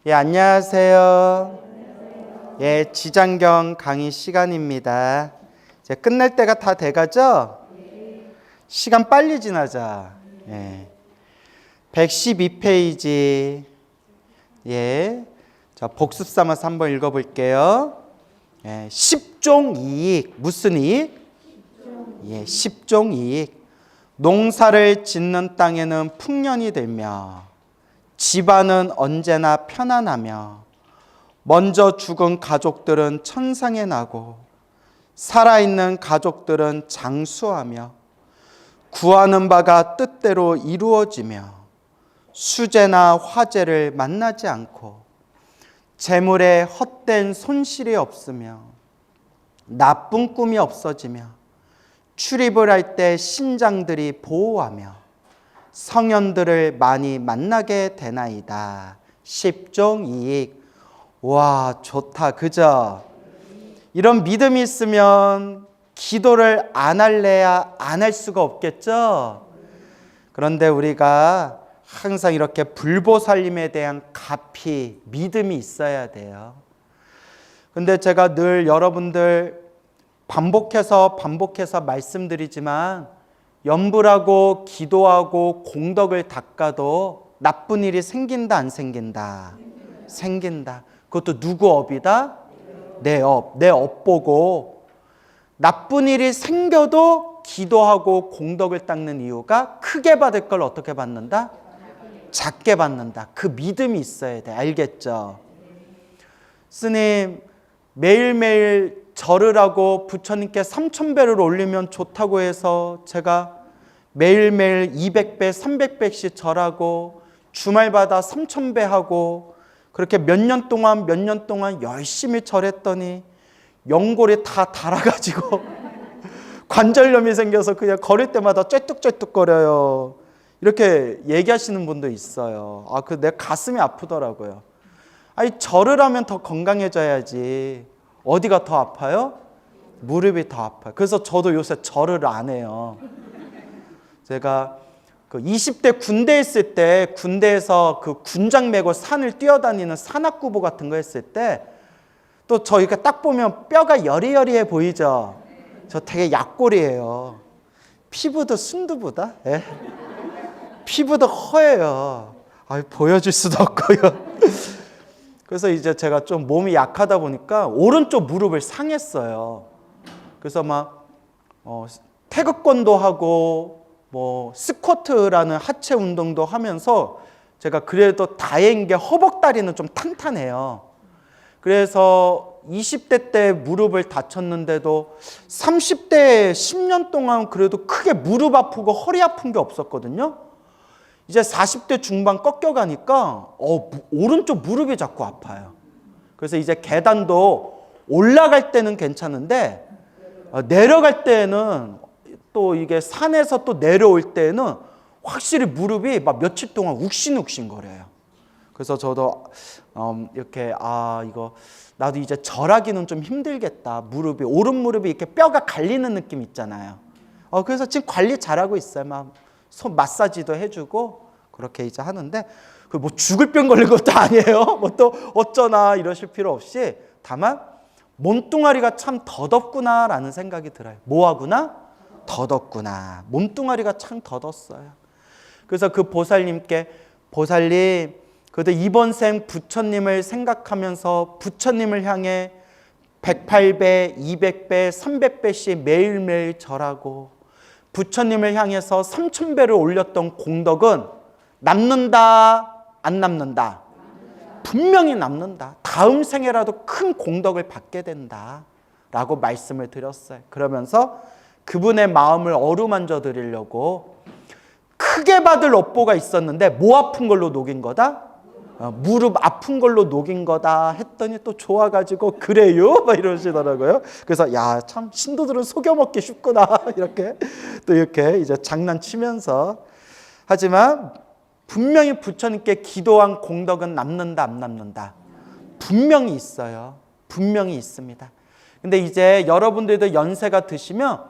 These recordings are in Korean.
예, 안녕하세요. 예, 지장경 강의 시간입니다. 이제 끝날 때가 다 돼가죠? 시간 빨리 지나자. 예. 112페이지. 예. 자, 복습 삼아서 한번 읽어볼게요. 예, 10종 이익. 무슨 이익? 예, 10종 이익. 농사를 짓는 땅에는 풍년이 들며 집안은 언제나 편안하며 먼저 죽은 가족들은 천상에 나고 살아있는 가족들은 장수하며 구하는 바가 뜻대로 이루어지며 수재나 화재를 만나지 않고 재물에 헛된 손실이 없으며 나쁜 꿈이 없어지며 출입을 할 때 신장들이 보호하며 성현들을 많이 만나게 되나이다. 10종 이익. 와, 좋다. 그죠? 이런 믿음이 있으면 기도를 안 할래야 안 할 수가 없겠죠? 그런데 우리가 항상 이렇게 불보살림에 대한 가피, 믿음이 있어야 돼요. 근데 제가 늘 여러분들 반복해서 말씀드리지만 염불하고 기도하고 공덕을 닦아도 나쁜 일이 생긴다 안 생긴다? 생긴다. 그것도 누구 업이다? 내 업. 내 업 보고 나쁜 일이 생겨도 기도하고 공덕을 닦는 이유가 크게 받을 걸 어떻게 받는다? 작게 받는다. 그 믿음이 있어야 돼. 알겠죠? 스님, 매일매일 절을 하고 부처님께 3000배를 올리면 좋다고 해서 제가 매일매일 200배, 300배씩 절하고 주말마다 3000배 하고 그렇게 몇 년 동안 열심히 절했더니 연골이 다 닳아가지고 관절염이 생겨서 그냥 걸을 때마다 쬐뚝쬐뚝거려요. 이렇게 얘기하시는 분도 있어요. 내 가슴이 아프더라고요. 아니, 절을 하면 더 건강해져야지. 어디가 더 아파요? 무릎이 더 아파요. 그래서 저도 요새 절을 안 해요. 제가 그 20대 군대 있을 때 군대에서 그 군장 메고 산을 뛰어다니는 산악구보 같은 거 했을 때 또 저희가 딱 보면 뼈가 여리여리해 보이죠? 저 되게 약골이에요. 피부도 순두부다. 예? 피부도 허해요. 보여줄 수도 없고요. 그래서 이제 제가 좀 몸이 약하다 보니까 오른쪽 무릎을 상했어요. 그래서 막 태극권도 하고 스쿼트라는 하체 운동도 하면서 제가 그래도 다행인 게 허벅다리는 좀 탄탄해요. 그래서 20대 때 무릎을 다쳤는데도 30대 10년 동안 그래도 크게 무릎 아프고 허리 아픈 게 없었거든요. 이제 40대 중반 꺾여가니까 오른쪽 무릎이 자꾸 아파요. 그래서 이제 계단도 올라갈 때는 괜찮은데 내려갈 때는 또 이게 산에서 또 내려올 때는 확실히 무릎이 막 며칠 동안 욱신욱신 거려요. 그래서 저도 이렇게 이거 나도 이제 절하기는 좀 힘들겠다. 무릎이 오른 무릎이 이렇게 뼈가 갈리는 느낌 있잖아요. 그래서 지금 관리 잘하고 있어요. 막 손 마사지도 해주고 그렇게 이제 하는데 뭐 죽을 병 걸린 것도 아니에요. 뭐 또 어쩌나 이러실 필요 없이 다만 몸뚱아리가 참 더덥구나라는 생각이 들어요. 뭐하구나? 더덥구나. 몸뚱아리가 참 더웠어요. 그래서 그 보살님께 보살님, 그래도 이번 생 부처님을 생각하면서 부처님을 향해 108배, 200배, 300배씩 매일매일 절하고 부처님을 향해서 3000배를 올렸던 공덕은 남는다, 안 남는다? 분명히 남는다. 다음 생에라도 큰 공덕을 받게 된다 라고 말씀을 드렸어요. 그러면서 그분의 마음을 어루만져 드리려고 크게 받을 업보가 있었는데 뭐 아픈 걸로 녹인 거다? 무릎 아픈 걸로 녹인 거다 했더니 또 좋아가지고 그래요? 막 이러시더라고요. 그래서 참 신도들은 속여먹기 쉽구나 이렇게 또 이렇게 이제 장난치면서 하지만 분명히 부처님께 기도한 공덕은 남는다 안 남는다? 분명히 있어요. 분명히 있습니다. 근데 이제 여러분들도 연세가 드시면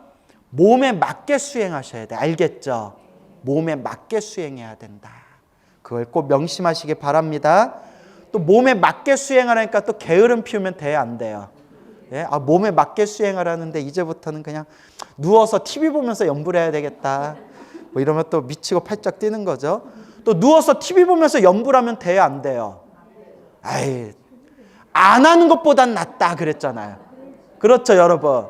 몸에 맞게 수행하셔야 돼. 알겠죠? 몸에 맞게 수행해야 된다. 그걸 꼭 명심하시기 바랍니다. 또 또 몸에 맞게 수행하라니까 또 게으름 피우면 돼, 안 돼요? 예? 몸에 맞게 수행하라는데 이제부터는 그냥 누워서 TV 보면서 연불 해야 되겠다. 뭐 이러면 또 미치고 팔짝 뛰는 거죠. 또 누워서 TV 보면서 연불하면 돼요, 안 돼요? 아이, 안 하는 것보단 낫다 그랬잖아요. 그렇죠, 여러분?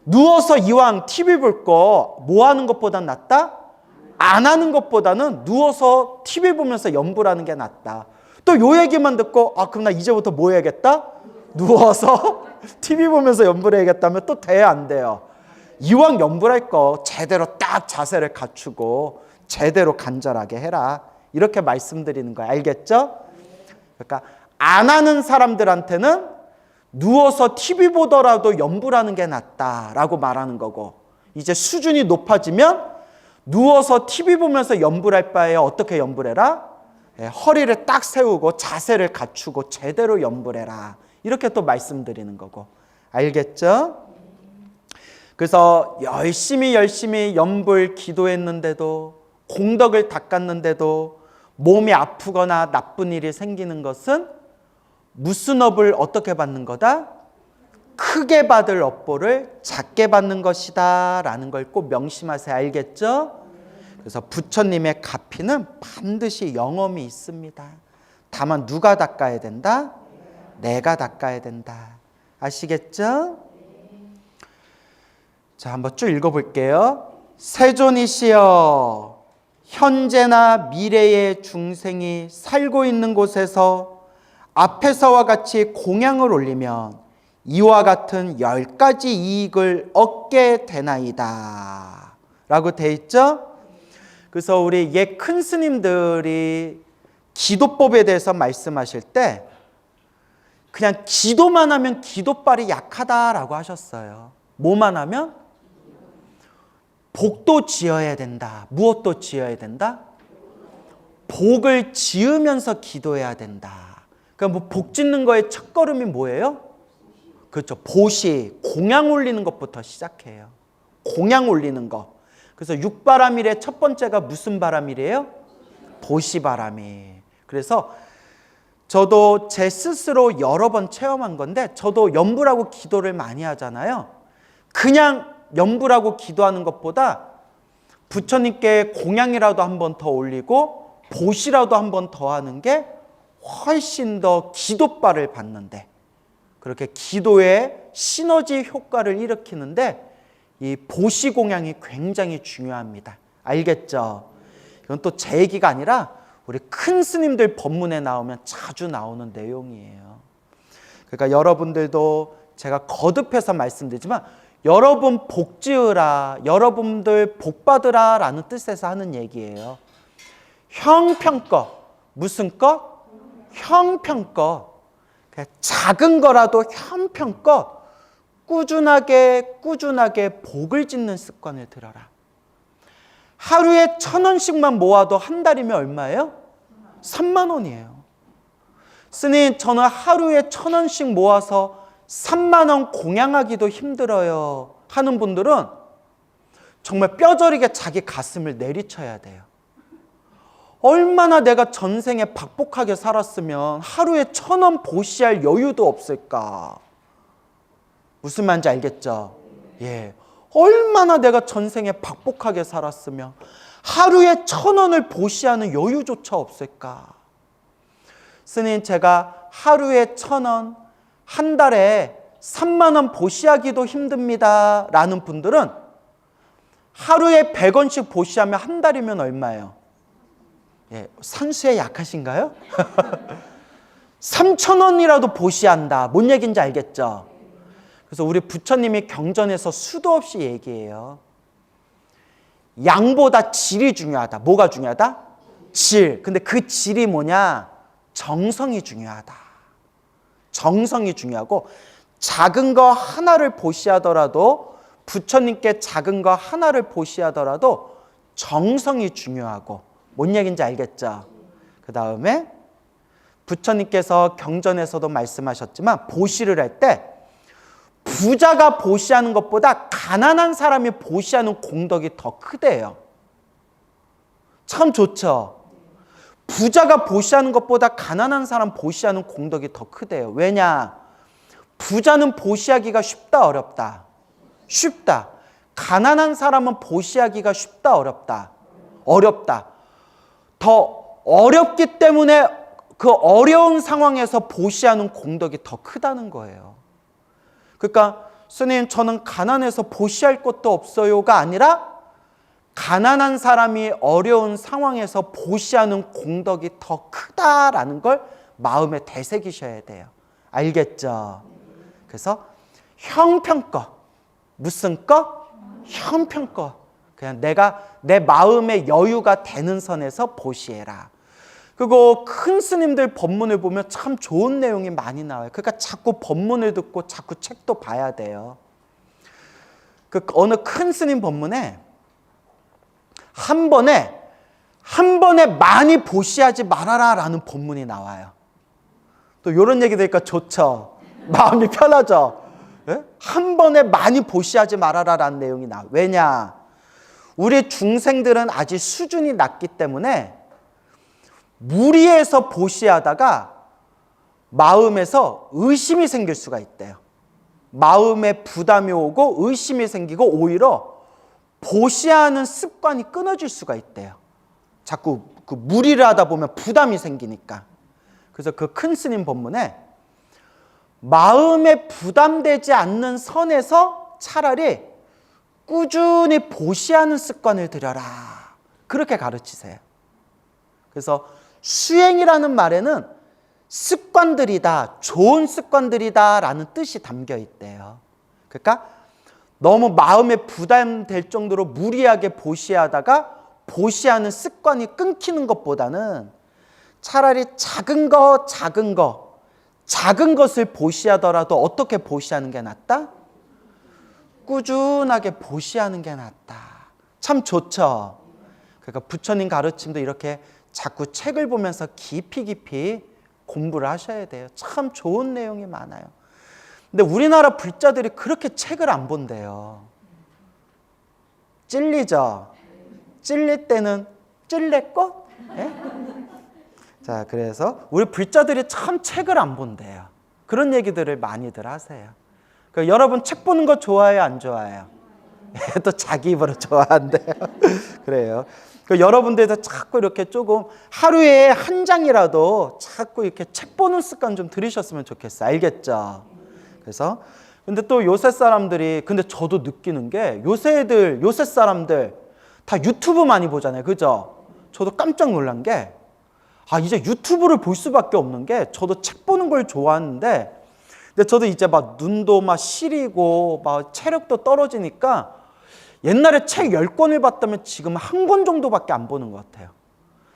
누워서 이왕 TV 볼 거 뭐 하는 것보단 낫다? 안 하는 것보다는 누워서 TV 보면서 연불하는 게 낫다. 또 요 얘기만 듣고 그럼 나 이제부터 뭐 해야겠다? 누워서 TV 보면서 연불해야겠다면 또 돼요, 안 돼요? 이왕 연불할 거 제대로 딱 자세를 갖추고 제대로 간절하게 해라. 이렇게 말씀드리는 거예요. 알겠죠? 그러니까 안 하는 사람들한테는 누워서 TV 보더라도 연불하는 게 낫다라고 말하는 거고, 이제 수준이 높아지면 누워서 TV 보면서 연불할 바에 어떻게 연불해라? 허리를 딱 세우고 자세를 갖추고 제대로 연불해라. 이렇게 또 말씀드리는 거고. 알겠죠? 그래서 열심히 연불 기도했는데도, 공덕을 닦았는데도 몸이 아프거나 나쁜 일이 생기는 것은 무슨 업을 어떻게 받는 거다? 크게 받을 업보를 작게 받는 것이다 라는 걸 꼭 명심하세요. 알겠죠? 그래서 부처님의 가피는 반드시 영험이 있습니다. 다만 누가 닦아야 된다? 내가 닦아야 된다. 아시겠죠? 자, 한번 쭉 읽어볼게요. 세존이시여, 현재나 미래의 중생이 살고 있는 곳에서 앞에서와 같이 공양을 올리면 이와 같은 10가지 이익을 얻게 되나이다 라고 돼 있죠? 그래서 우리 옛 큰 스님들이 기도법에 대해서 말씀하실 때 그냥 기도만 하면 기도빨이 약하다라고 하셨어요. 뭐만 하면? 복도 지어야 된다. 무엇도 지어야 된다? 복을 지으면서 기도해야 된다. 그러니까 뭐 복 짓는 거의 첫걸음이 뭐예요? 그렇죠. 보시, 공양 올리는 것부터 시작해요. 공양 올리는 거. 그래서 6바람일의 첫 번째가 무슨 바람이래요? 보시바람이. 그래서 저도 제 스스로 여러 번 체험한 건데, 저도 연불하고 기도를 많이 하잖아요. 그냥 연불하고 기도하는 것보다 부처님께 공양이라도 한 번 더 올리고 보시라도 한 번 더 하는 게 훨씬 더 기도빨을 받는데, 그렇게 기도의 시너지 효과를 일으키는데 이 보시 공양이 굉장히 중요합니다. 알겠죠? 이건 또 제 얘기가 아니라 우리 큰 스님들 법문에 나오면 자주 나오는 내용이에요. 그러니까 여러분들도 제가 거듭해서 말씀드리지만 여러분 복 지으라, 여러분들 복 받으라 라는 뜻에서 하는 얘기예요. 형편껏. 무슨 것? 형편껏. 작은 거라도 형편껏 꾸준하게 복을 짓는 습관을 들여라. 하루에 1,000원씩만 모아도 한 달이면 얼마예요? 3만 원이에요. 스님, 저는 하루에 1,000원씩 모아서 3만 원 공양하기도 힘들어요 하는 분들은 정말 뼈저리게 자기 가슴을 내리쳐야 돼요. 얼마나 내가 전생에 박복하게 살았으면 하루에 1,000원 보시할 여유도 없을까? 무슨 말인지 알겠죠? 예. 얼마나 내가 전생에 박복하게 살았으면 하루에 1,000원을 보시하는 여유조차 없을까? 스님, 제가 하루에 1,000원, 한 달에 3만 원 보시하기도 힘듭니다 라는 분들은 하루에 100원씩 보시하면 한 달이면 얼마예요? 예, 산수에 약하신가요? 3,000원이라도 보시한다. 뭔 얘기인지 알겠죠? 그래서 우리 부처님이 경전에서 수도 없이 얘기해요. 양보다 질이 중요하다. 뭐가 중요하다? 질. 근데 그 질이 뭐냐? 정성이 중요하다. 정성이 중요하고, 작은 거 하나를 보시하더라도, 부처님께 작은 거 하나를 보시하더라도 정성이 중요하고, 뭔 얘기인지 알겠죠? 그 다음에 부처님께서 경전에서도 말씀하셨지만 보시를 할 때 부자가 보시하는 것보다 가난한 사람이 보시하는 공덕이 더 크대요. 참 좋죠? 부자가 보시하는 것보다 가난한 사람 보시하는 공덕이 더 크대요. 왜냐? 부자는 보시하기가 쉽다, 어렵다? 쉽다. 가난한 사람은 보시하기가 쉽다, 어렵다? 어렵다. 더 어렵기 때문에 그 어려운 상황에서 보시하는 공덕이 더 크다는 거예요. 그러니까 스님, 저는 가난해서 보시할 것도 없어요가 아니라 가난한 사람이 어려운 상황에서 보시하는 공덕이 더 크다라는 걸 마음에 되새기셔야 돼요. 알겠죠? 그래서 형편껏, 무슨 것? 형편껏. 그냥 내가 내 마음의 여유가 되는 선에서 보시해라. 그리고 큰 스님들 법문을 보면 참 좋은 내용이 많이 나와요. 그러니까 자꾸 법문을 듣고 자꾸 책도 봐야 돼요. 그 어느 큰 스님 법문에 한 번에 많이 보시하지 말아라 라는 법문이 나와요. 또 이런 얘기 들으니까 좋죠. 마음이 편하죠. 네? 한 번에 많이 보시하지 말아라 라는 내용이 나와요. 왜냐? 우리 중생들은 아직 수준이 낮기 때문에 무리해서 보시하다가 마음에서 의심이 생길 수가 있대요. 마음에 부담이 오고 의심이 생기고 오히려 보시하는 습관이 끊어질 수가 있대요. 자꾸 그 무리를 하다 보면 부담이 생기니까. 그래서 그 큰 스님 법문에 마음에 부담되지 않는 선에서 차라리 꾸준히 보시하는 습관을 들여라. 그렇게 가르치세요. 그래서 수행이라는 말에는 습관들이다, 좋은 습관들이다 라는 뜻이 담겨 있대요. 그러니까 너무 마음에 부담될 정도로 무리하게 보시하다가 보시하는 습관이 끊기는 것보다는 차라리 작은 것을 보시하더라도 어떻게 보시하는 게 낫다? 꾸준하게 보시하는 게 낫다. 참 좋죠. 그러니까 부처님 가르침도 이렇게 자꾸 책을 보면서 깊이 공부를 하셔야 돼요. 참 좋은 내용이 많아요. 근데 우리나라 불자들이 그렇게 책을 안 본대요. 찔리죠? 찔릴 때는 찔레꽃? 네? 자, 그래서 우리 불자들이 참 책을 안 본대요. 그런 얘기들을 많이들 하세요. 그러니까 여러분 책 보는 거 좋아해요, 안 좋아해요? 또 자기 입으로 좋아한대요. 그래요. 여러분들도 자꾸 이렇게 조금 하루에 한 장이라도 자꾸 이렇게 책 보는 습관 좀 들이셨으면 좋겠어요. 알겠죠? 그래서 근데 또 요새 사람들이, 근데 저도 느끼는 게 요새 사람들 다 유튜브 많이 보잖아요. 그죠? 저도 깜짝 놀란 게 이제 유튜브를 볼 수밖에 없는 게, 저도 책 보는 걸 좋아하는데 근데 저도 이제 막 눈도 막 시리고 막 체력도 떨어지니까 옛날에 책 10권을 봤다면 지금 한 권 정도밖에 안 보는 것 같아요.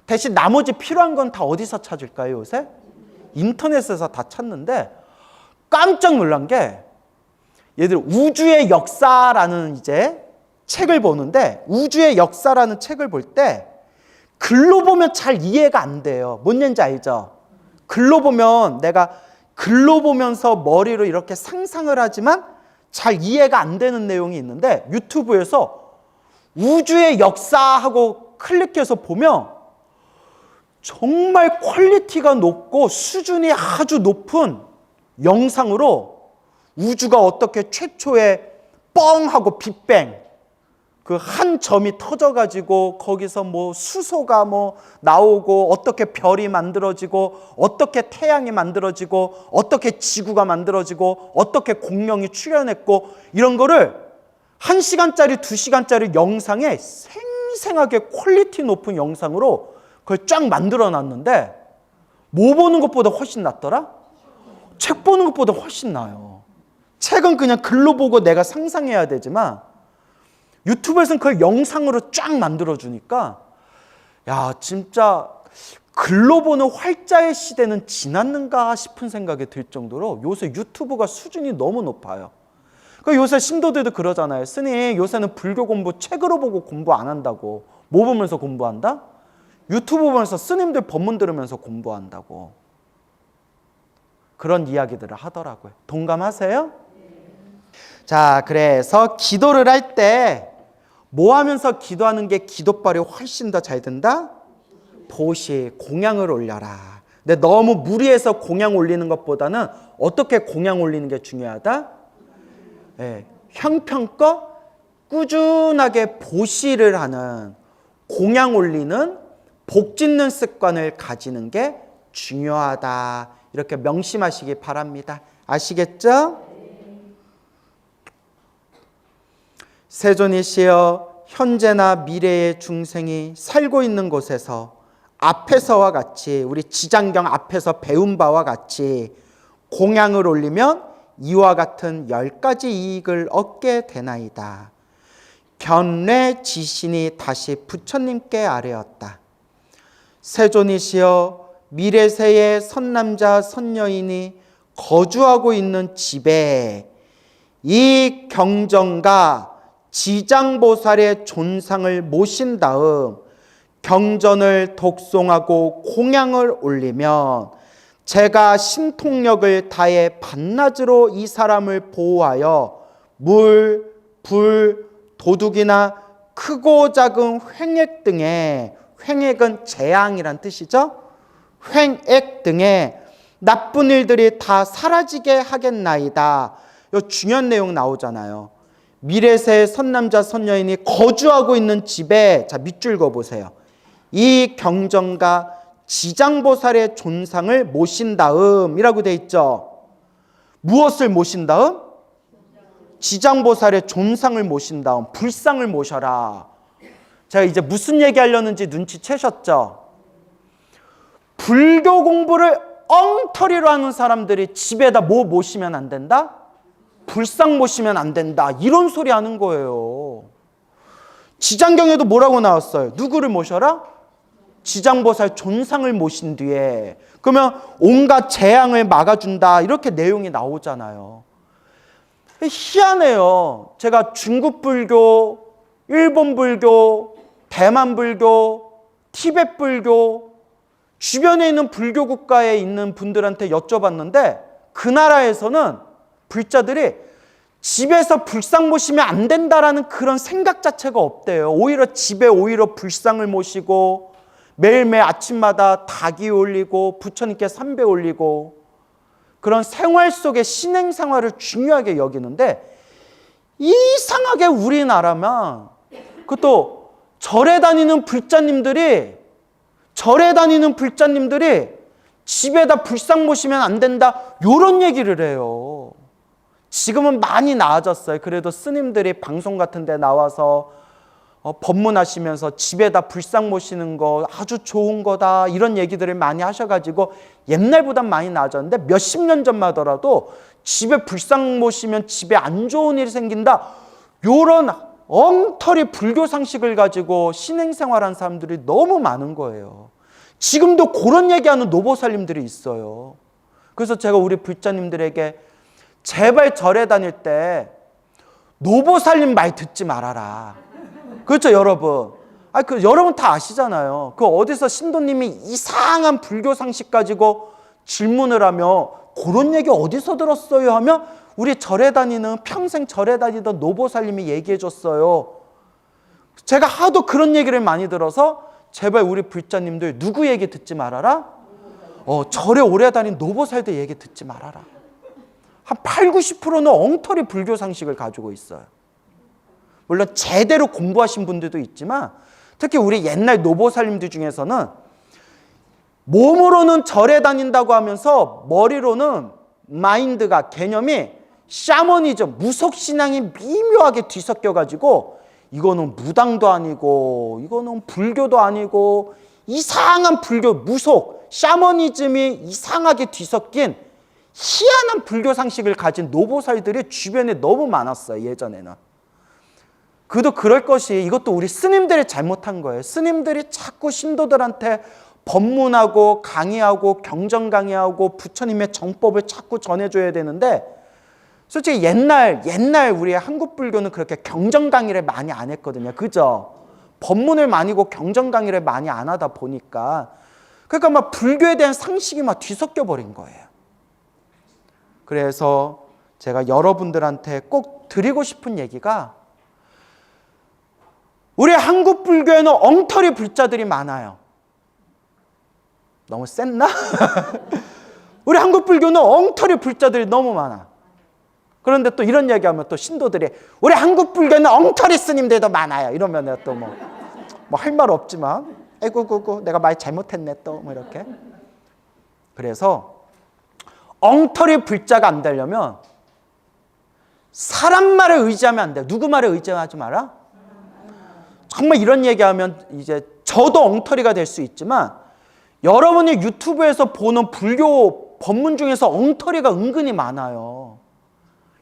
대신 나머지 필요한 건 다 어디서 찾을까요, 요새? 인터넷에서 다 찾는데 깜짝 놀란 게, 얘들 우주의 역사라는 이제 책을 보는데, 우주의 역사라는 책을 볼 때 글로 보면 잘 이해가 안 돼요. 뭔 얘기인지 알죠? 글로 보면 내가 글로 보면서 머리로 이렇게 상상을 하지만 잘 이해가 안 되는 내용이 있는데, 유튜브에서 우주의 역사하고 클릭해서 보면 정말 퀄리티가 높고 수준이 아주 높은 영상으로 우주가 어떻게 최초에 뻥 하고 빅뱅, 그 한 점이 터져가지고 거기서 뭐 수소가 뭐 나오고 어떻게 별이 만들어지고 어떻게 태양이 만들어지고 어떻게 지구가 만들어지고 어떻게 공룡이 출현했고, 이런 거를 1시간짜리 2시간짜리 영상에 생생하게 퀄리티 높은 영상으로 그걸 쫙 만들어 놨는데, 뭐 보는 것보다 훨씬 낫더라? 책 보는 것보다 훨씬 나아요. 책은 그냥 글로 보고 내가 상상해야 되지만 유튜브에서는 그걸 영상으로 쫙 만들어주니까, 야, 진짜 글로 보는 활자의 시대는 지났는가 싶은 생각이 들 정도로 요새 유튜브가 수준이 너무 높아요. 그러니까 요새 신도들도 그러잖아요. 스님, 요새는 불교 공부 책으로 보고 공부 안 한다고. 뭐 보면서 공부한다? 유튜브 보면서 스님들 법문 들으면서 공부한다고. 그런 이야기들을 하더라고요. 동감하세요? 자, 그래서 기도를 할 때 뭐 하면서 기도하는 게 기도빨이 훨씬 더 잘 된다? 보시, 공양을 올려라. 근데 너무 무리해서 공양 올리는 것보다는 어떻게 공양 올리는 게 중요하다? 예, 형편껏 꾸준하게 보시를 하는, 공양 올리는, 복 짓는 습관을 가지는 게 중요하다. 이렇게 명심하시기 바랍니다. 아시겠죠? 세존이시여, 현재나 미래의 중생이 살고 있는 곳에서 앞에서와 같이, 우리 지장경 앞에서 배운 바와 같이 공양을 올리면 이와 같은 10가지 이익을 얻게 되나이다. 견례 지신이 다시 부처님께 아뢰었다. 세존이시여, 미래세의 선남자 선여인이 거주하고 있는 집에 이 경전과 지장보살의 존상을 모신 다음 경전을 독송하고 공양을 올리면 제가 신통력을 다해 반낮으로 이 사람을 보호하여 물, 불, 도둑이나 크고 작은 횡액 등의, 횡액은 재앙이란 뜻이죠. 횡액 등의 나쁜 일들이 다 사라지게 하겠나이다. 이 중요한 내용 나오잖아요. 미래세 선남자 선여인이 거주하고 있는 집에, 자 밑줄 그어보세요. 이 경전과 지장보살의 존상을 모신 다음이라고 돼 있죠. 무엇을 모신 다음? 지장보살의 존상을 모신 다음, 불상을 모셔라. 제가 이제 무슨 얘기 하려는지 눈치채셨죠? 불교 공부를 엉터리로 하는 사람들이 집에다 뭐 모시면 안 된다? 불상 모시면 안 된다. 이런 소리 하는 거예요. 지장경에도 뭐라고 나왔어요? 누구를 모셔라? 지장보살 존상을 모신 뒤에. 그러면 온갖 재앙을 막아준다. 이렇게 내용이 나오잖아요. 희한해요. 제가 중국 불교, 일본 불교, 대만 불교, 티베트 불교, 주변에 있는 불교 국가에 있는 분들한테 여쭤봤는데 그 나라에서는 불자들이 집에서 불상 모시면 안 된다라는 그런 생각 자체가 없대요. 오히려 집에 오히려 불상을 모시고 매일매일 아침마다 닭이 올리고 부처님께 삼배 올리고 그런 생활 속의 신행 생활을 중요하게 여기는데 이상하게 우리나라만 그것도 절에 다니는 불자님들이 집에다 불상 모시면 안 된다 이런 얘기를 해요. 지금은 많이 나아졌어요. 그래도 스님들이 방송 같은 데 나와서 법문하시면서 집에다 불상 모시는 거 아주 좋은 거다 이런 얘기들을 많이 하셔가지고 옛날보단 많이 나아졌는데 몇십 년 전만 하더라도 집에 불상 모시면 집에 안 좋은 일이 생긴다 이런 엉터리 불교 상식을 가지고 신행생활하는 사람들이 너무 많은 거예요. 지금도 그런 얘기하는 노보살님들이 있어요. 그래서 제가 우리 불자님들에게 제발 절에 다닐 때 노보살님 말 듣지 말아라. 그렇죠, 여러분? 여러분 다 아시잖아요. 그 어디서 신도님이 이상한 불교 상식 가지고 질문을 하며 그런 얘기 어디서 들었어요? 하면 우리 절에 다니는 평생 절에 다니던 노보살님이 얘기해 줬어요. 제가 하도 그런 얘기를 많이 들어서 제발 우리 불자님들 누구 얘기 듣지 말아라? 절에 오래 다닌 노보살들 얘기 듣지 말아라. 한 8, 90%는 엉터리 불교 상식을 가지고 있어요. 물론 제대로 공부하신 분들도 있지만 특히 우리 옛날 노보살님들 중에서는 몸으로는 절에 다닌다고 하면서 머리로는 마인드가 개념이 샤머니즘, 무속신앙이 미묘하게 뒤섞여가지고 이거는 무당도 아니고 이거는 불교도 아니고 이상한 불교, 무속, 샤머니즘이 이상하게 뒤섞인 희한한 불교 상식을 가진 노보살들이 주변에 너무 많았어요. 예전에는. 그도 그럴 것이 이것도 우리 스님들이 잘못한 거예요. 스님들이 자꾸 신도들한테 법문하고 강의하고 경전 강의하고 부처님의 정법을 자꾸 전해줘야 되는데 솔직히 옛날 우리 한국 불교는 그렇게 경전 강의를 많이 안 했거든요. 그죠? 법문을 많이 하고 경전 강의를 많이 안 하다 보니까 그러니까 막 불교에 대한 상식이 막 뒤섞여 버린 거예요. 그래서 제가 여러분들한테 꼭 드리고 싶은 얘기가 우리 한국 불교에는 엉터리 불자들이 많아요. 너무 셌나? 우리 한국 불교는 엉터리 불자들이 너무 많아. 그런데 또 이런 얘기하면 또 신도들이 우리 한국 불교는 엉터리 스님들도 많아요. 이러면 또 뭐 할 말 없지만 아이고 내가 말 잘못했네 또 뭐 이렇게. 그래서 엉터리 불자가 안 되려면 사람 말을 의지하면 안 돼. 누구 말을 의지하지 마라. 정말 이런 얘기하면 이제 저도 엉터리가 될 수 있지만 여러분이 유튜브에서 보는 불교 법문 중에서 엉터리가 은근히 많아요.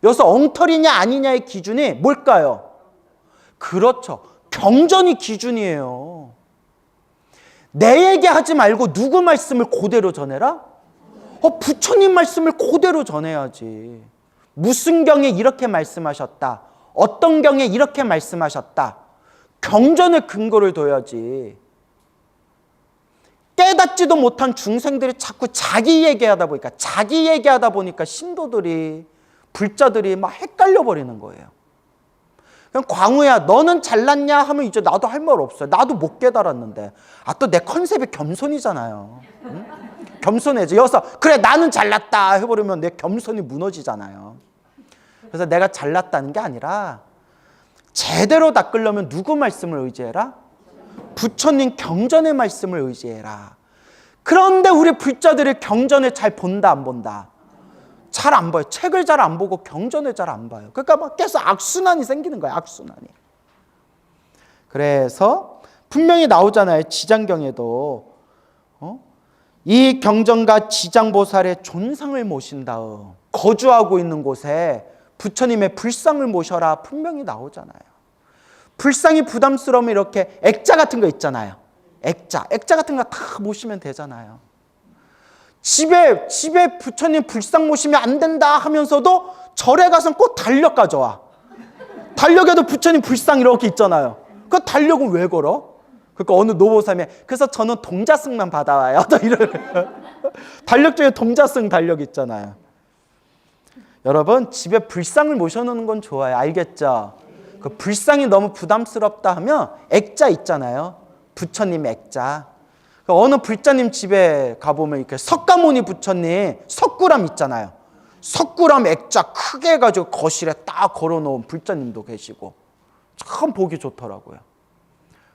여기서 엉터리냐 아니냐의 기준이 뭘까요? 그렇죠. 경전이 기준이에요. 내 얘기하지 말고 누구 말씀을 그대로 전해라? 부처님 말씀을 그대로 전해야지. 무슨 경에 이렇게 말씀하셨다. 어떤 경에 이렇게 말씀하셨다. 경전의 근거를 둬야지. 깨닫지도 못한 중생들이 자꾸 자기 얘기하다 보니까 신도들이 불자들이 막 헷갈려 버리는 거예요. 그냥 광우야 너는 잘났냐 하면 이제 나도 할 말 없어요. 나도 못 깨달았는데. 또 내 컨셉이 겸손이잖아요. 응? 겸손해져. 여기서 그래 나는 잘났다 해버리면 내 겸손이 무너지잖아요. 그래서 내가 잘났다는 게 아니라 제대로 닦으려면 누구 말씀을 의지해라? 부처님 경전의 말씀을 의지해라. 그런데 우리 불자들이 경전을 잘 본다 안 본다? 잘 안 봐요. 책을 잘 안 보고 경전을 잘 안 봐요. 그러니까 막 계속 악순환이 생기는 거예요. 악순환이. 그래서 분명히 나오잖아요. 지장경에도 이 경전과 지장보살의 존상을 모신 다음 거주하고 있는 곳에 부처님의 불상을 모셔라 분명히 나오잖아요. 불상이 부담스러우면 이렇게 액자 같은 거 있잖아요. 액자 같은 거 다 모시면 되잖아요. 집에 부처님 불상 모시면 안 된다 하면서도 절에 가서 꼭 달력 가져와. 달력에도 부처님 불상 이렇게 있잖아요. 그 달력은 왜 걸어? 그러니까 어느 노보삼이 그래서 저는 동자승만 받아와요. 또 이런 달력 중에 동자승 달력 있잖아요. 여러분 집에 불상을 모셔놓는 건 좋아요. 알겠죠? 그 불상이 너무 부담스럽다 하면 액자 있잖아요. 부처님 액자. 어느 불자님 집에 가보면 이렇게 석가모니 부처님 석굴암 있잖아요. 석굴암 액자 크게 해가지고 거실에 딱 걸어놓은 불자님도 계시고 참 보기 좋더라고요.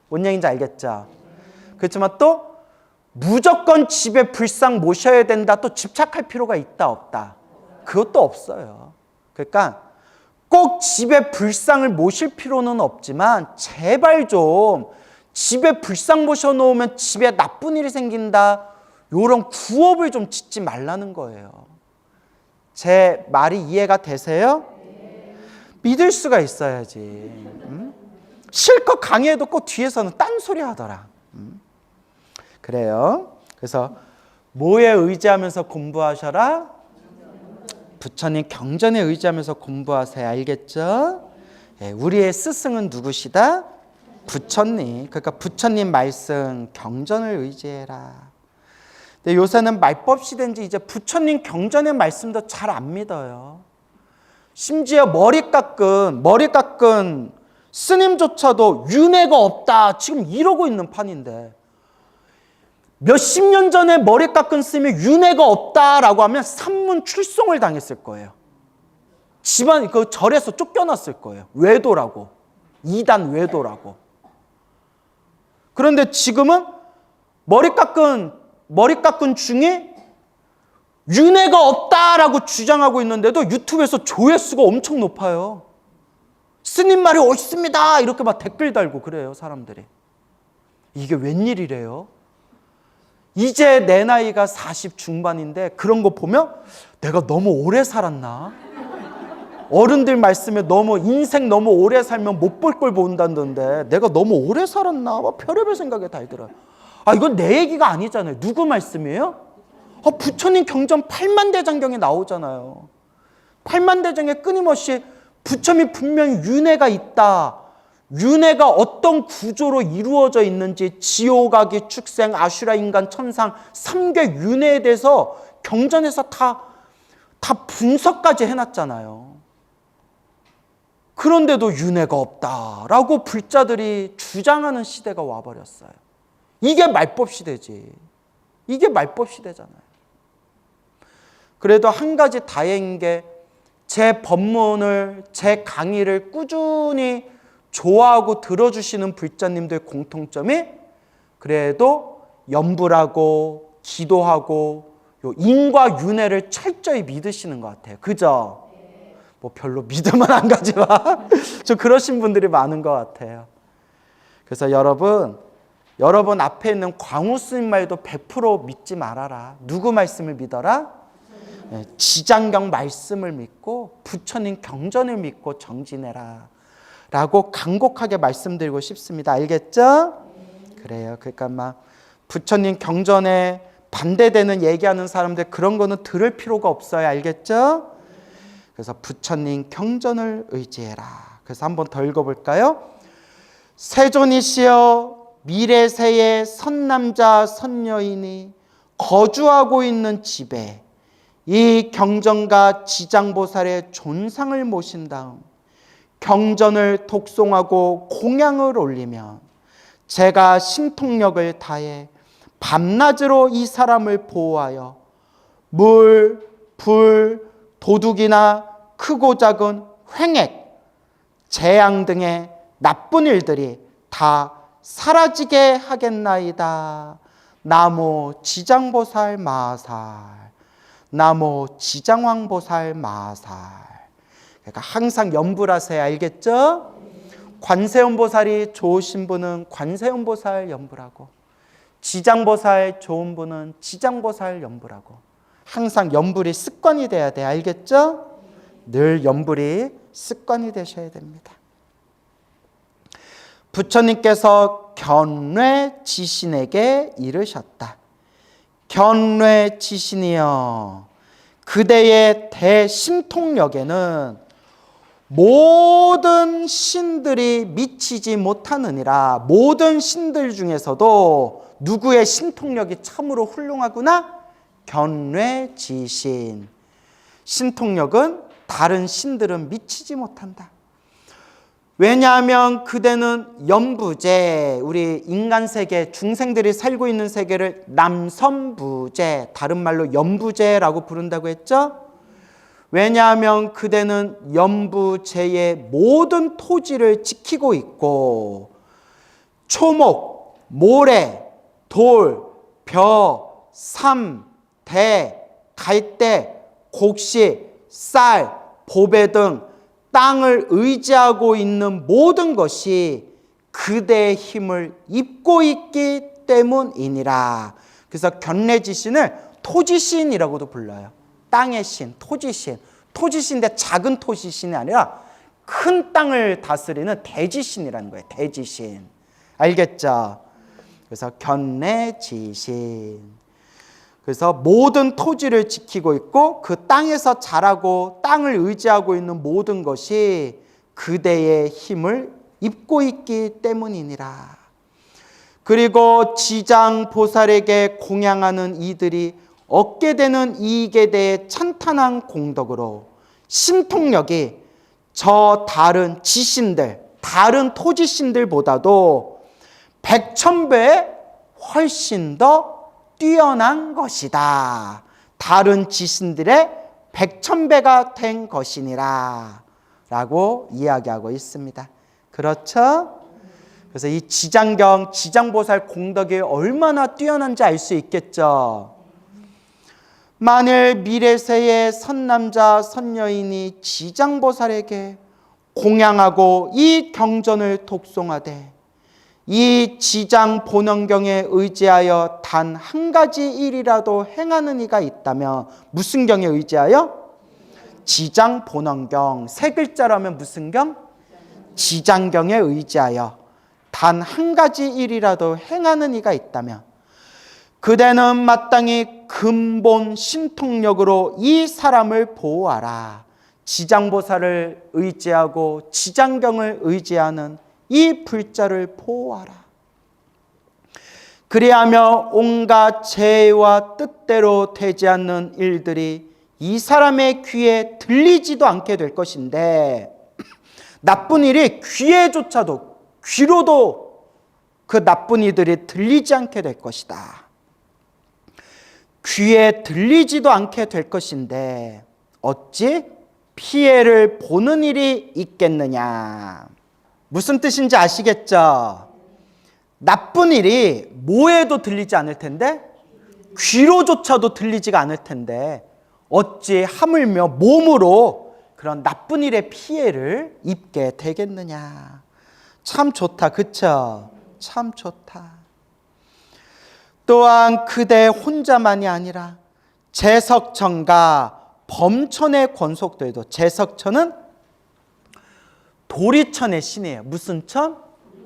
뭔 얘기인지 알겠죠? 그렇지만 또 무조건 집에 불상 모셔야 된다 또 집착할 필요가 있다 없다? 그것도 없어요. 그러니까 꼭 집에 불상을 모실 필요는 없지만 제발 좀 집에 불상 모셔놓으면 집에 나쁜 일이 생긴다 이런 구업을 좀 짓지 말라는 거예요. 제 말이 이해가 되세요? 믿을 수가 있어야지. 실컷 강의해도 꼭 뒤에서는 딴소리 하더라. 그래요. 그래서 뭐에 의지하면서 공부하셔라? 부처님 경전에 의지하면서 공부하세요. 알겠죠? 우리의 스승은 누구시다? 부처님. 그러니까 부처님 말씀 경전을 의지해라. 근데 요새는 말법 시대인지 이제 부처님 경전의 말씀도 잘 안 믿어요. 심지어 머리 깎은 스님조차도 윤회가 없다. 지금 이러고 있는 판인데 몇십 년 전에 머리 깎은 스님이 윤회가 없다라고 하면 산문 출송을 당했을 거예요. 집안 그 절에서 쫓겨났을 거예요. 외도라고. 이단 외도라고. 그런데 지금은 머리 깎은 중에 윤회가 없다라고 주장하고 있는데도 유튜브에서 조회수가 엄청 높아요. 스님 말이 옳습니다. 이렇게 막 댓글 달고 그래요, 사람들이. 이게 웬일이래요? 이제 내 나이가 40 중반인데 그런 거 보면 내가 너무 오래 살았나? 어른들 말씀에 너무 인생 너무 오래 살면 못 볼 걸 본다던데 내가 너무 오래 살았나? 막 별의별 생각이 다 들어요. 이건 내 얘기가 아니잖아요. 누구 말씀이에요? 부처님 경전 8만대장경에 나오잖아요. 8만대장에 끊임없이 부처님이 분명히 윤회가 있다. 윤회가 어떤 구조로 이루어져 있는지 지옥아기, 축생, 아슈라, 인간, 천상 3개 윤회에 대해서 경전에서 다 분석까지 해놨잖아요. 그런데도 윤회가 없다라고 불자들이 주장하는 시대가 와버렸어요. 이게 말법 시대지. 이게 말법 시대잖아요. 그래도 한 가지 다행인 게 제 법문을, 제 강의를 꾸준히 좋아하고 들어주시는 불자님들 공통점이 그래도 염불하고 기도하고 인과 윤회를 철저히 믿으시는 것 같아요. 그죠? 뭐 별로 믿음은 안 가지만 좀 그러신 분들이 많은 것 같아요. 그래서 여러분 앞에 있는 광우 스님 말도 100% 믿지 말아라. 누구 말씀을 믿어라? 지장경 말씀을 믿고 부처님 경전을 믿고 정진해라 라고 간곡하게 말씀드리고 싶습니다. 알겠죠? 그래요. 그러니까 막 부처님 경전에 반대되는 얘기하는 사람들 그런 거는 들을 필요가 없어요. 알겠죠? 그래서 부처님 경전을 의지해라. 그래서 한번 더 읽어볼까요? 세존이시여 미래세의 선남자 선여인이 거주하고 있는 집에 이 경전과 지장보살의 존상을 모신 다음 경전을 독송하고 공양을 올리면 제가 신통력을 다해 밤낮으로 이 사람을 보호하여 물, 불, 도둑이나 크고 작은 횡액, 재앙 등의 나쁜 일들이 다 사라지게 하겠나이다. 나모 지장보살 마살. 나모 지장왕보살 마살. 그러니까 항상 염불하세요. 알겠죠? 관세음보살이 좋으신 분은 관세음보살 염불하고 지장보살 좋은 분은 지장보살 염불하고 항상 염불이 습관이 돼야 돼요. 알겠죠? 늘 염불이 습관이 되셔야 됩니다. 부처님께서 견뢰지신에게 이르셨다. 견뢰지신이여 그대의 대신통력에는 모든 신들이 미치지 못하느니라. 모든 신들 중에서도 누구의 신통력이 참으로 훌륭하구나? 견뢰지신. 신통력은 다른 신들은 미치지 못한다. 왜냐하면 그대는 염부제, 우리 인간 세계, 중생들이 살고 있는 세계를 남선부제, 다른 말로 염부제라고 부른다고 했죠? 왜냐하면 그대는 염부제의 모든 토지를 지키고 있고 초목, 모래, 돌, 벼, 삼, 대, 갈대, 곡식, 쌀, 보배 등 땅을 의지하고 있는 모든 것이 그대의 힘을 입고 있기 때문이니라. 그래서 견뢰지신을 토지신이라고도 불러요. 땅의 신, 토지신. 토지신인데 작은 토지신이 아니라 큰 땅을 다스리는 대지신이라는 거예요. 대지신. 알겠죠? 그래서 견뢰지신. 그래서 모든 토지를 지키고 있고 그 땅에서 자라고 땅을 의지하고 있는 모든 것이 그대의 힘을 입고 있기 때문이니라. 그리고 지장보살에게 공양하는 이들이 얻게 되는 이익에 대해 찬탄한 공덕으로 신통력이 저 다른 지신들, 다른 토지신들보다도 100,000배 훨씬 더 뛰어난 것이다. 다른 지신들의 100,000배가 된 것이니라 라고 이야기하고 있습니다. 그렇죠? 그래서 이 지장경, 지장보살 공덕이 얼마나 뛰어난지 알 수 있겠죠. 만일 미래세의 선남자 선여인이 지장보살에게 공양하고 이 경전을 독송하되 이 지장 본원경에 의지하여 단 한 가지 일이라도 행하는 이가 있다면 무슨 경에 의지하여? 지장 본원경. 세 글자라면 무슨 경? 지장경에 의지하여 단 한 가지 일이라도 행하는 이가 있다면 그대는 마땅히 근본 신통력으로 이 사람을 보호하라. 지장보살을 의지하고 지장경을 의지하는 이 불자를 보호하라. 그리하며 온갖 죄와 뜻대로 되지 않는 일들이 이 사람의 귀에 들리지도 않게 될 것인데 나쁜 일이 귀에조차도 귀로도 그 나쁜 이들이 들리지 않게 될 것이다. 귀에 들리지도 않게 될 것인데 어찌 피해를 보는 일이 있겠느냐. 무슨 뜻인지 아시겠죠? 나쁜 일이 뭐에도 들리지 않을 텐데 귀로조차도 들리지가 않을 텐데 어찌 하물며 몸으로 그런 나쁜 일의 피해를 입게 되겠느냐. 참 좋다, 그쵸? 참 좋다. 또한 그대 혼자만이 아니라 제석천과 범천의 권속들도, 제석천은 도리천의 신이에요. 무슨 천?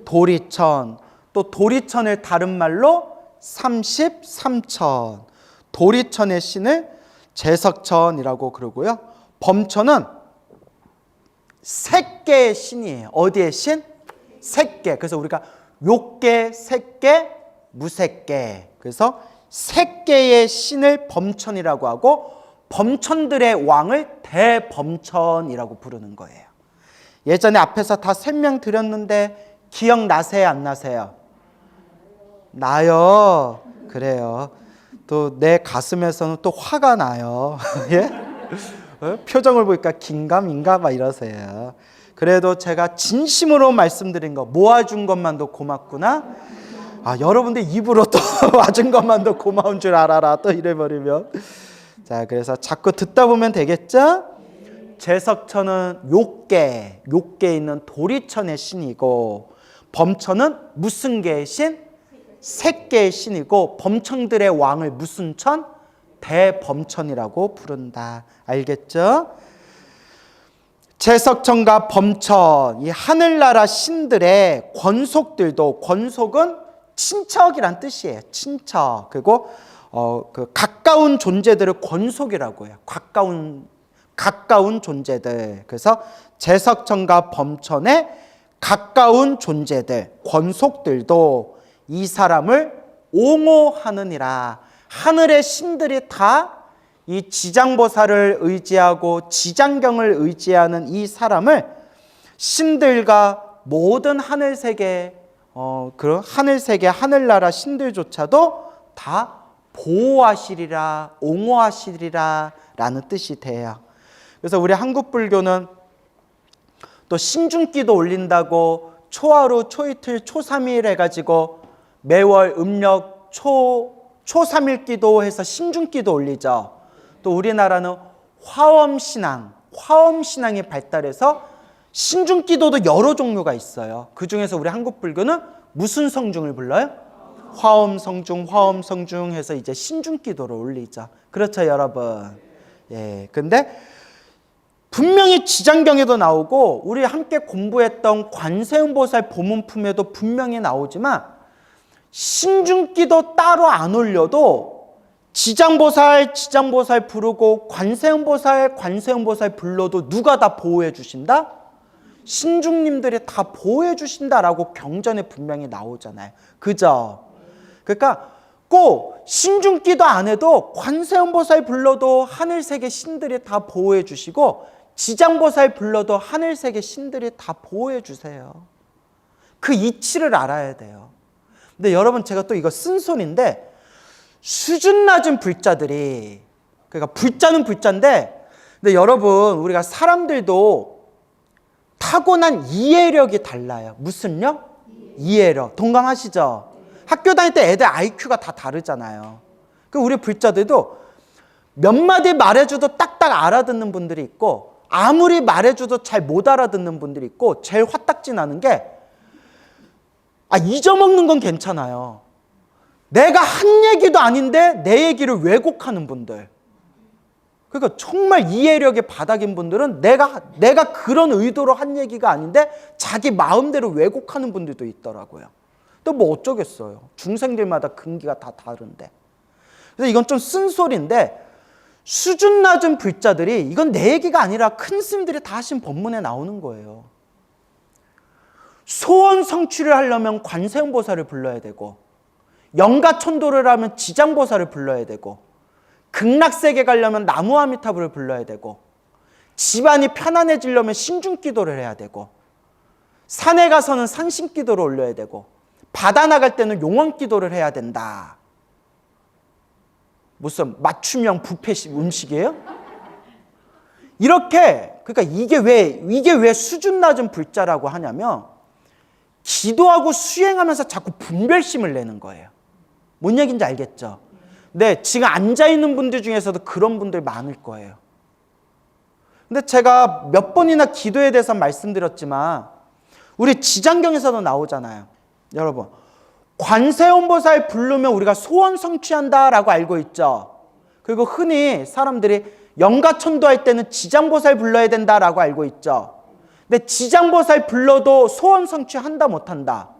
도리천. 또 도리천을 다른 말로 33천. 도리천의 신을 제석천이라고 그러고요. 범천은 색계의 신이에요. 어디의 신? 색계. 그래서 우리가 욕계, 색계, 무색계. 그래서 색계의 신을 범천이라고 하고 범천들의 왕을 대범천이라고 부르는 거예요. 예전에 앞에서 다 설명드렸는데 기억나세요? 안 나세요? 나요. 그래요. 또 내 가슴에서는 또 화가 나요. 예? 표정을 보니까 긴가민가 막 이러세요. 그래도 제가 진심으로 말씀드린 거 모아준 것만도 고맙구나. 아, 여러분들 입으로 또 와준 것만도 고마운 줄 알아라. 또 이래버리면. 자, 그래서 자꾸 듣다 보면 되겠죠? 제석천은 욕계에 있는 도리천의 신이고 범천은 무슨 계의 신? 색계의 신이고 범천들의 왕을 무슨 천? 대범천이라고 부른다. 알겠죠? 제석천과 범천, 이 하늘나라 신들의 권속들도, 권속은 친척이란 뜻이에요. 친척. 그리고 그 가까운 존재들을 권속이라고 해요. 가까운 존재들. 그래서 제석천과 범천의 가까운 존재들, 권속들도 이 사람을 옹호하느니라. 하늘의 신들이 다 이 지장보살을 의지하고 지장경을 의지하는 이 사람을 신들과 모든 하늘세계, 그런 하늘세계, 하늘나라 신들조차도 다 보호하시리라, 옹호하시리라 라는 뜻이 돼요. 그래서 우리 한국불교는 또 신중기도 올린다고 초하루, 초이틀, 초삼일 해가지고 매월 음력 초3일 기도해서 신중기도 올리죠. 또 우리나라는 화엄신앙이 발달해서 신중기도도 여러 종류가 있어요. 그 중에서 우리 한국불교는 무슨 성중을 불러요? 화엄성중 해서 이제 신중기도를 올리죠. 그렇죠, 여러분? 예. 근데 분명히 지장경에도 나오고 우리 함께 공부했던 관세음보살 보문품에도 분명히 나오지만 신중기도 따로 안 올려도 지장보살 부르고 관세음보살 불러도 누가 다 보호해 주신다? 신중님들이 다 보호해 주신다라고 경전에 분명히 나오잖아요. 그죠? 그러니까 꼭 신중기도 안 해도 관세음보살 불러도 하늘세계 신들이 다 보호해 주시고 지장보살 불러도 하늘세계 신들이 다 보호해 주세요. 그 이치를 알아야 돼요. 근데 여러분, 제가 또 이거 쓴소리인데 수준 낮은 불자들이, 그러니까 불자는 불자인데, 근데 여러분, 우리가 사람들도 타고난 이해력이 달라요. 무슨요? 이해력. 동감하시죠? 학교 다닐 때 애들 IQ가 다 다르잖아요. 그 우리 불자들도 몇 마디 말해줘도 딱딱 알아듣는 분들이 있고 아무리 말해줘도 잘 못 알아듣는 분들이 있고, 제일 화딱지 나는 게 잊어먹는 건 괜찮아요. 내가 한 얘기도 아닌데 내 얘기를 왜곡하는 분들. 그러니까 정말 이해력이 바닥인 분들은 내가 그런 의도로 한 얘기가 아닌데 자기 마음대로 왜곡하는 분들도 있더라고요. 또 뭐 어쩌겠어요. 중생들마다 근기가 다 다른데. 그래서 이건 좀 쓴소리인데 수준 낮은 불자들이, 이건 내 얘기가 아니라 큰 스님들이 다 하신 법문에 나오는 거예요. 소원 성취를 하려면 관세음보살을 불러야 되고, 영가천도를 하면 지장보살을 불러야 되고, 극락세계 가려면 나무아미타불을 불러야 되고, 집안이 편안해지려면 신중기도를 해야 되고, 산에 가서는 산신기도를 올려야 되고, 바다 나갈 때는 용원기도를 해야 된다. 무슨 맞춤형 뷔페 음식이에요? 이렇게 그러니까 이게 왜 수준 낮은 불자라고 하냐면 기도하고 수행하면서 자꾸 분별심을 내는 거예요. 뭔 얘기인지 알겠죠? 네, 지금 앉아있는 분들 중에서도 그런 분들 많을 거예요. 근데 제가 몇 번이나 기도에 대해서 말씀드렸지만 우리 지장경에서도 나오잖아요. 여러분, 관세음보살 부르면 우리가 소원 성취한다라고 알고 있죠. 그리고 흔히 사람들이 영가천도할 때는 지장보살 불러야 된다라고 알고 있죠. 근데 지장보살 불러도 소원 성취한다 못한다?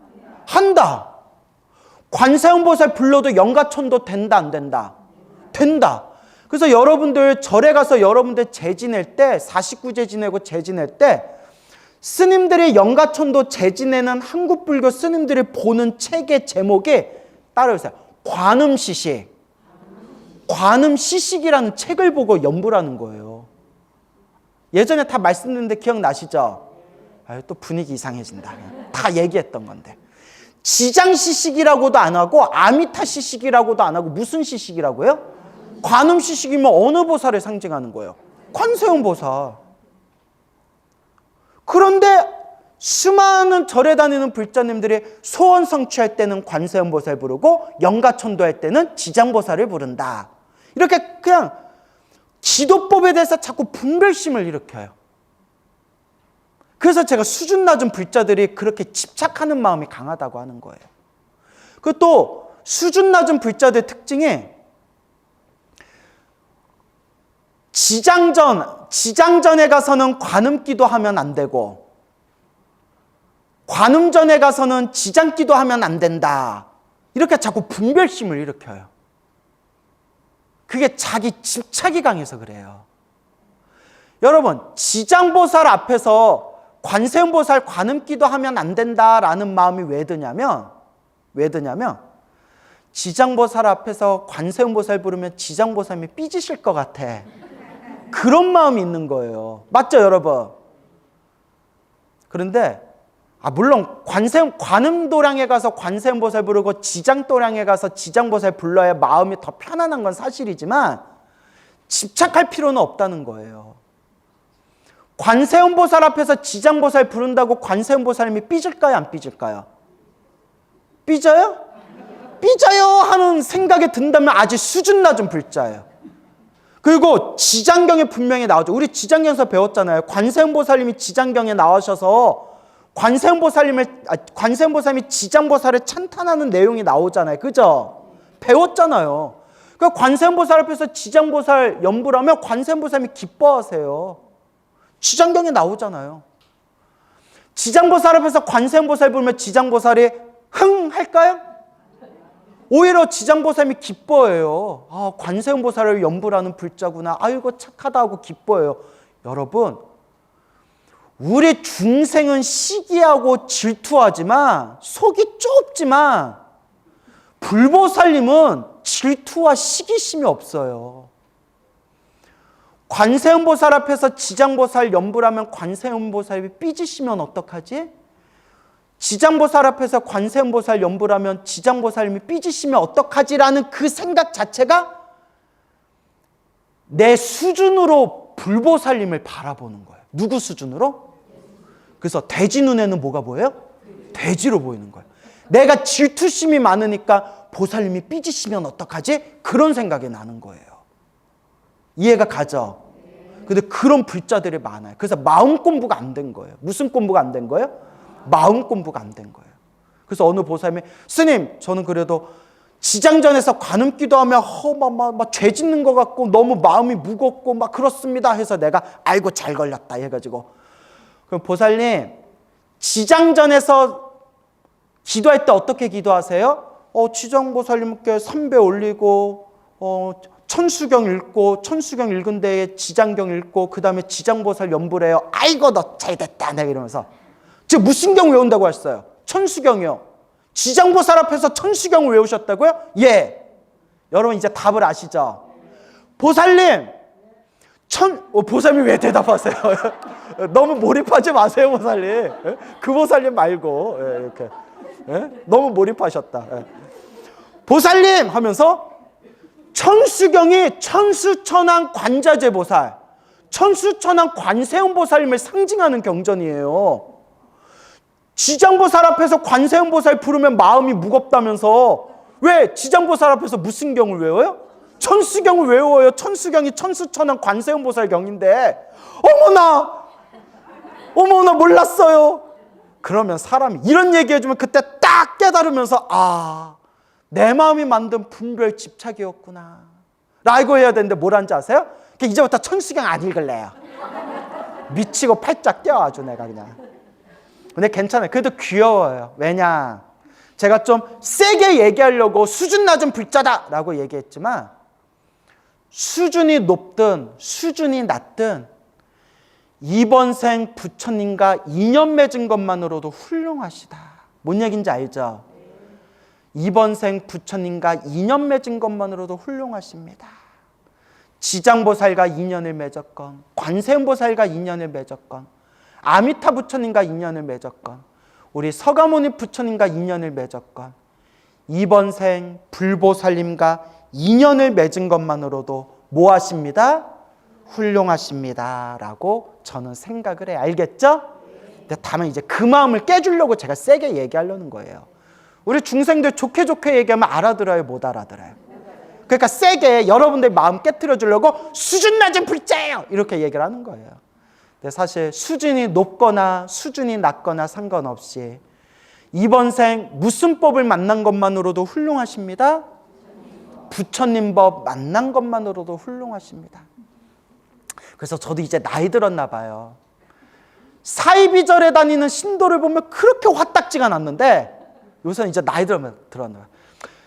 한다. 관세음보살 불러도 영가천도 된다 안 된다? 된다. 그래서 여러분들 절에 가서 여러분들 제 지낼 때 49제 지내고 제 지낼 때 스님들이 영가천도 제 지내는 한국불교 스님들이 보는 책의 제목이 따라오세요. 관음시식. 관음시식이라는 책을 보고 연부라는 거예요. 예전에 다 말씀드렸는데 기억나시죠? 또 분위기 이상해진다. 다 얘기했던 건데. 지장시식이라고도 안 하고 아미타시식이라고도 안 하고 무슨 시식이라고요? 관음시식이면 어느 보살을 상징하는 거예요? 관세음보살. 그런데 수많은 절에 다니는 불자님들이 소원 성취할 때는 관세음보살 부르고 영가천도할 때는 지장보살을 부른다. 이렇게 그냥 기도법에 대해서 자꾸 분별심을 일으켜요. 그래서 제가 수준 낮은 불자들이 그렇게 집착하는 마음이 강하다고 하는 거예요. 그리고 또 수준 낮은 불자들의 특징이 지장전에 가서는 관음기도 하면 안 되고 관음전에 가서는 지장기도 하면 안 된다. 이렇게 자꾸 분별심을 일으켜요. 그게 자기 집착이 강해서 그래요. 여러분, 지장보살 앞에서 관세음보살 관음기도 하면 안 된다라는 마음이 왜 드냐면 지장보살 앞에서 관세음보살 부르면 지장보살이 삐지실 것 같아. 그런 마음이 있는 거예요. 맞죠, 여러분? 그런데 물론 관음도량에 가서 관세음보살 부르고 지장도량에 가서 지장보살 불러야 마음이 더 편안한 건 사실이지만 집착할 필요는 없다는 거예요. 관세음보살 앞에서 지장보살 부른다고 관세음보살님이 삐질까요, 안 삐질까요? 삐져요? 삐져요 하는 생각이 든다면 아주 수준 낮은 불자예요. 그리고 지장경에 분명히 나오죠. 우리 지장경에서 배웠잖아요. 관세음보살님이 지장경에 나오셔서 관세음보살님이 지장보살을 찬탄하는 내용이 나오잖아요. 그죠? 배웠잖아요. 그러니까 관세음보살 앞에서 지장보살 연부라면 관세음보살님이 기뻐하세요. 지장경에 나오잖아요. 지장보살 앞에서 관세음보살 부르면 지장보살이 흥 할까요? 오히려 지장보살님이 기뻐해요. 관세음보살을 연부라는 불자구나. 아이고 착하다 하고 기뻐해요. 여러분, 우리 중생은 시기하고 질투하지만 속이 좁지만 불보살님은 질투와 시기심이 없어요. 관세음보살 앞에서 지장보살 연부라면 관세음보살이 삐지시면 어떡하지? 지장보살 앞에서 관세음보살 연부라면 지장보살님이 삐지시면 어떡하지라는 그 생각 자체가 내 수준으로 불보살님을 바라보는 거예요. 누구 수준으로? 그래서 돼지 눈에는 뭐가 보여요? 돼지로 보이는 거예요. 내가 질투심이 많으니까 보살님이 삐지시면 어떡하지? 그런 생각이 나는 거예요. 이해가 가죠? 근데 그런 불자들이 많아요. 그래서 마음 공부가 안 된 거예요. 무슨 공부가 안 된 거예요? 마음 공부가 안 된 거예요. 그래서 어느 보살님이 스님, 저는 그래도 지장전에서 관음기도 하면 막 죄 짓는 것 같고 너무 마음이 무겁고 막 그렇습니다 해서 내가 아이고 잘 걸렸다 해가지고, 그럼 보살님 지장전에서 기도할 때 어떻게 기도하세요? 지장보살님께 삼배 올리고 천수경 읽고, 천수경 읽은 데에 지장경 읽고 그 다음에 지장보살 연부래요. 아이고 너 잘됐다 내가 이러면서. 지금 무슨 경 외운다고 하셨어요? 천수경이요. 지장보살 앞에서 천수경을 외우셨다고요? 예. 여러분 이제 답을 아시죠? 보살님, 보살님 왜 대답하세요? 너무 몰입하지 마세요, 보살님. 그 보살님 말고 이렇게 너무 몰입하셨다. 보살님 하면서 천수경이 천수천왕 관자재보살, 천수천왕 관세음보살님을 상징하는 경전이에요. 지장보살 앞에서 관세음보살 부르면 마음이 무겁다면서 왜 지장보살 앞에서 무슨 경을 외워요? 천수경을 외워요. 천수경이 천수천왕 관세음보살 경인데 어머나 몰랐어요. 그러면 사람이 이런 얘기해주면 그때 딱 깨달으면서 내 마음이 만든 분별 집착이었구나 라고 해야 되는데 뭘 하는지 아세요? 이제부터 천수경 안 읽을래요. 미치고 팔짝 뛰어 아주 내가 그냥. 근데 괜찮아요. 그래도 귀여워요. 왜냐? 제가 좀 세게 얘기하려고 수준 낮은 불자다라고 얘기했지만 수준이 높든 수준이 낮든 이번 생 부처님과 인연 맺은 것만으로도 훌륭하시다. 뭔 얘기인지 알죠? 이번 생 부처님과 인연 맺은 것만으로도 훌륭하십니다. 지장보살과 인연을 맺었건 관세음보살과 인연을 맺었건 아미타 부처님과 인연을 맺었건 우리 서가모니 부처님과 인연을 맺었건 이번 생 불보살님과 인연을 맺은 것만으로도 뭐 하십니다? 훌륭하십니다 라고 저는 생각을 해요. 알겠죠? 근데 다만 이제 그 마음을 깨주려고 제가 세게 얘기하려는 거예요. 우리 중생들 좋게 얘기하면 알아들어요? 못 알아들어요? 그러니까 세게 여러분들 마음 깨트려 주려고 수준 낮은 불자예요 이렇게 얘기를 하는 거예요. 근데 사실 수준이 높거나 수준이 낮거나 상관없이 이번 생 무슨 법을 만난 것만으로도 훌륭하십니다. 부처님 법 만난 것만으로도 훌륭하십니다. 그래서 저도 이제 나이 들었나 봐요. 사이비절에 다니는 신도를 보면 그렇게 화딱지가 났는데 요새는 이제 나이 들었나 봐요.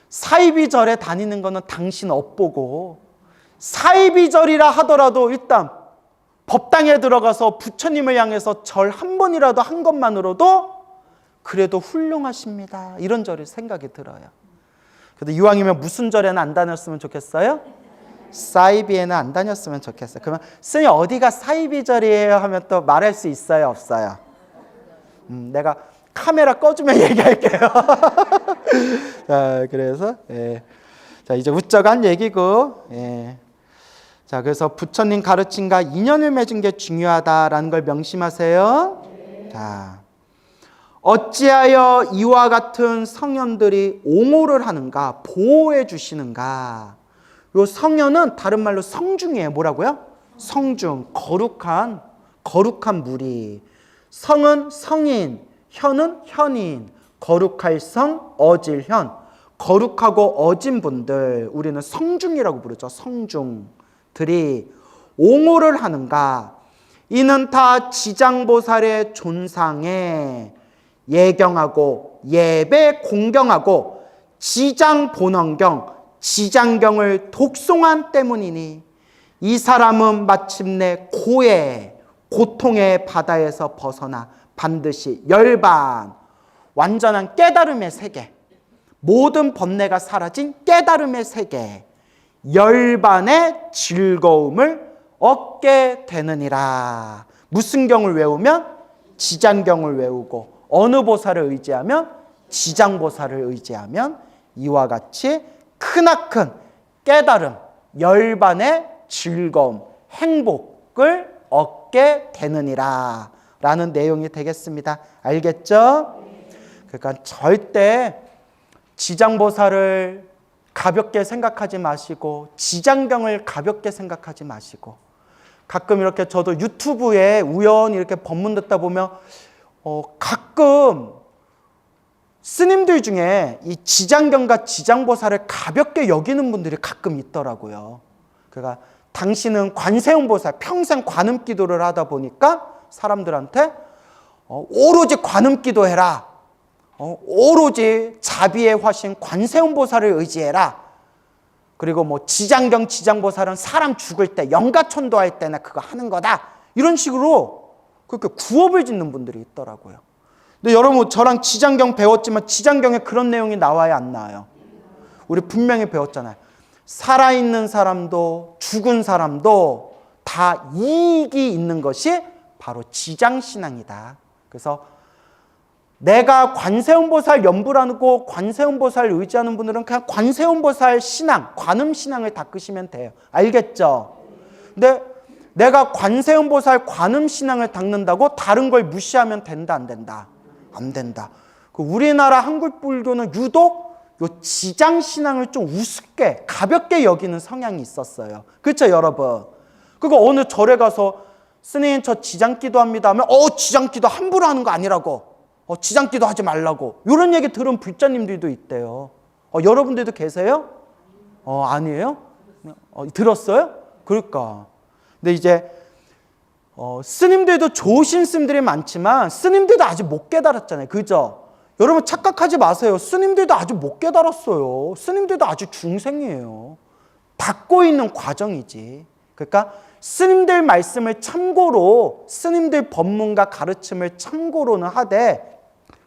사이비절에 다니는 거는 당신 업보고 사이비절이라 하더라도 일단 법당에 들어가서 부처님을 향해서 절 한 번이라도 한 것만으로도 그래도 훌륭하십니다. 이런 절이 생각이 들어요. 그래도 이왕이면 무슨 절에는 안 다녔으면 좋겠어요? 사이비에는 안 다녔으면 좋겠어요. 그러면 스님 어디가 사이비절이에요 하면 또 말할 수 있어요? 없어요? 내가 카메라 꺼주면 얘기할게요. 자, 그래서 자 이제 웃자고 한 얘기고 자 그래서 부처님 가르침과 인연을 맺은 게 중요하다라는 걸 명심하세요. 자 어찌하여 이와 같은 성현들이 옹호를 하는가, 보호해 주시는가. 요 성현은 다른 말로 성중이에요. 뭐라고요? 성중, 거룩한 무리. 성은 성인, 현은 현인, 거룩할 성, 어질 현. 거룩하고 어진 분들, 우리는 성중이라고 부르죠. 성중들이 옹호를 하는가. 이는 다 지장보살의 존상에 예경하고 예배 공경하고 지장본원경, 지장경을 독송한 때문이니 이 사람은 마침내 고통의 바다에서 벗어나 반드시 열반, 완전한 깨달음의 세계, 모든 번뇌가 사라진 깨달음의 세계, 열반의 즐거움을 얻게 되느니라. 무슨 경을 외우면? 지장경을 외우고 어느 보살을 의지하면? 지장보살을 의지하면 이와 같이 크나큰 깨달음, 열반의 즐거움, 행복을 얻게 되느니라 라는 내용이 되겠습니다. 알겠죠? 그러니까 절대 지장보살을 가볍게 생각하지 마시고 지장경을 가볍게 생각하지 마시고 가끔 이렇게 저도 유튜브에 우연히 이렇게 법문 듣다 보면 가끔 스님들 중에 이 지장경과 지장보살을 가볍게 여기는 분들이 가끔 있더라고요. 그러니까 당신은 관세음보살 평생 관음기도를 하다 보니까 사람들한테 오로지 관음기도해라. 오로지 자비의 화신 관세음보살을 의지해라. 그리고 뭐 지장경, 지장보살은 사람 죽을 때 영가천도할 때나 그거 하는 거다. 이런 식으로 그렇게 구업을 짓는 분들이 있더라고요. 근데 여러분 저랑 지장경 배웠지만 지장경에 그런 내용이 나와야 안 나와요. 우리 분명히 배웠잖아요. 살아있는 사람도 죽은 사람도 다 이익이 있는 것이 바로 지장신앙이다. 그래서 내가 관세음보살 연불하고 관세음보살 의지하는 분들은 그냥 관세음보살 신앙, 관음신앙을 닦으시면 돼요. 알겠죠? 근데 내가 관세음보살 관음신앙을 닦는다고 다른 걸 무시하면 된다, 안 된다? 안 된다. 우리나라 한국불교는 유독 요 지장신앙을 좀 우습게, 가볍게 여기는 성향이 있었어요. 그렇죠, 여러분? 그거 어느 절에 가서 스님 저 지장기도 합니다 하면 지장기도 함부로 하는 거 아니라고. 지장기도 하지 말라고. 이런 얘기 들은 불자님들도 있대요. 여러분들도 계세요? 아니에요? 들었어요? 그러니까. 근데 이제 스님들도 좋으신 스님들이 많지만 스님들도 아직 못 깨달았잖아요. 그죠? 여러분 착각하지 마세요. 스님들도 아직 못 깨달았어요. 스님들도 아직 중생이에요. 닦고 있는 과정이지. 그러니까 스님들 말씀을 참고로, 스님들 법문과 가르침을 참고로는 하되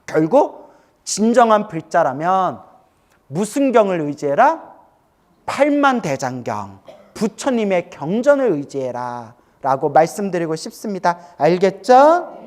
결국 진정한 불자라면 무슨 경을 의지해라? 팔만대장경, 부처님의 경전을 의지해라 라고 말씀드리고 싶습니다. 알겠죠?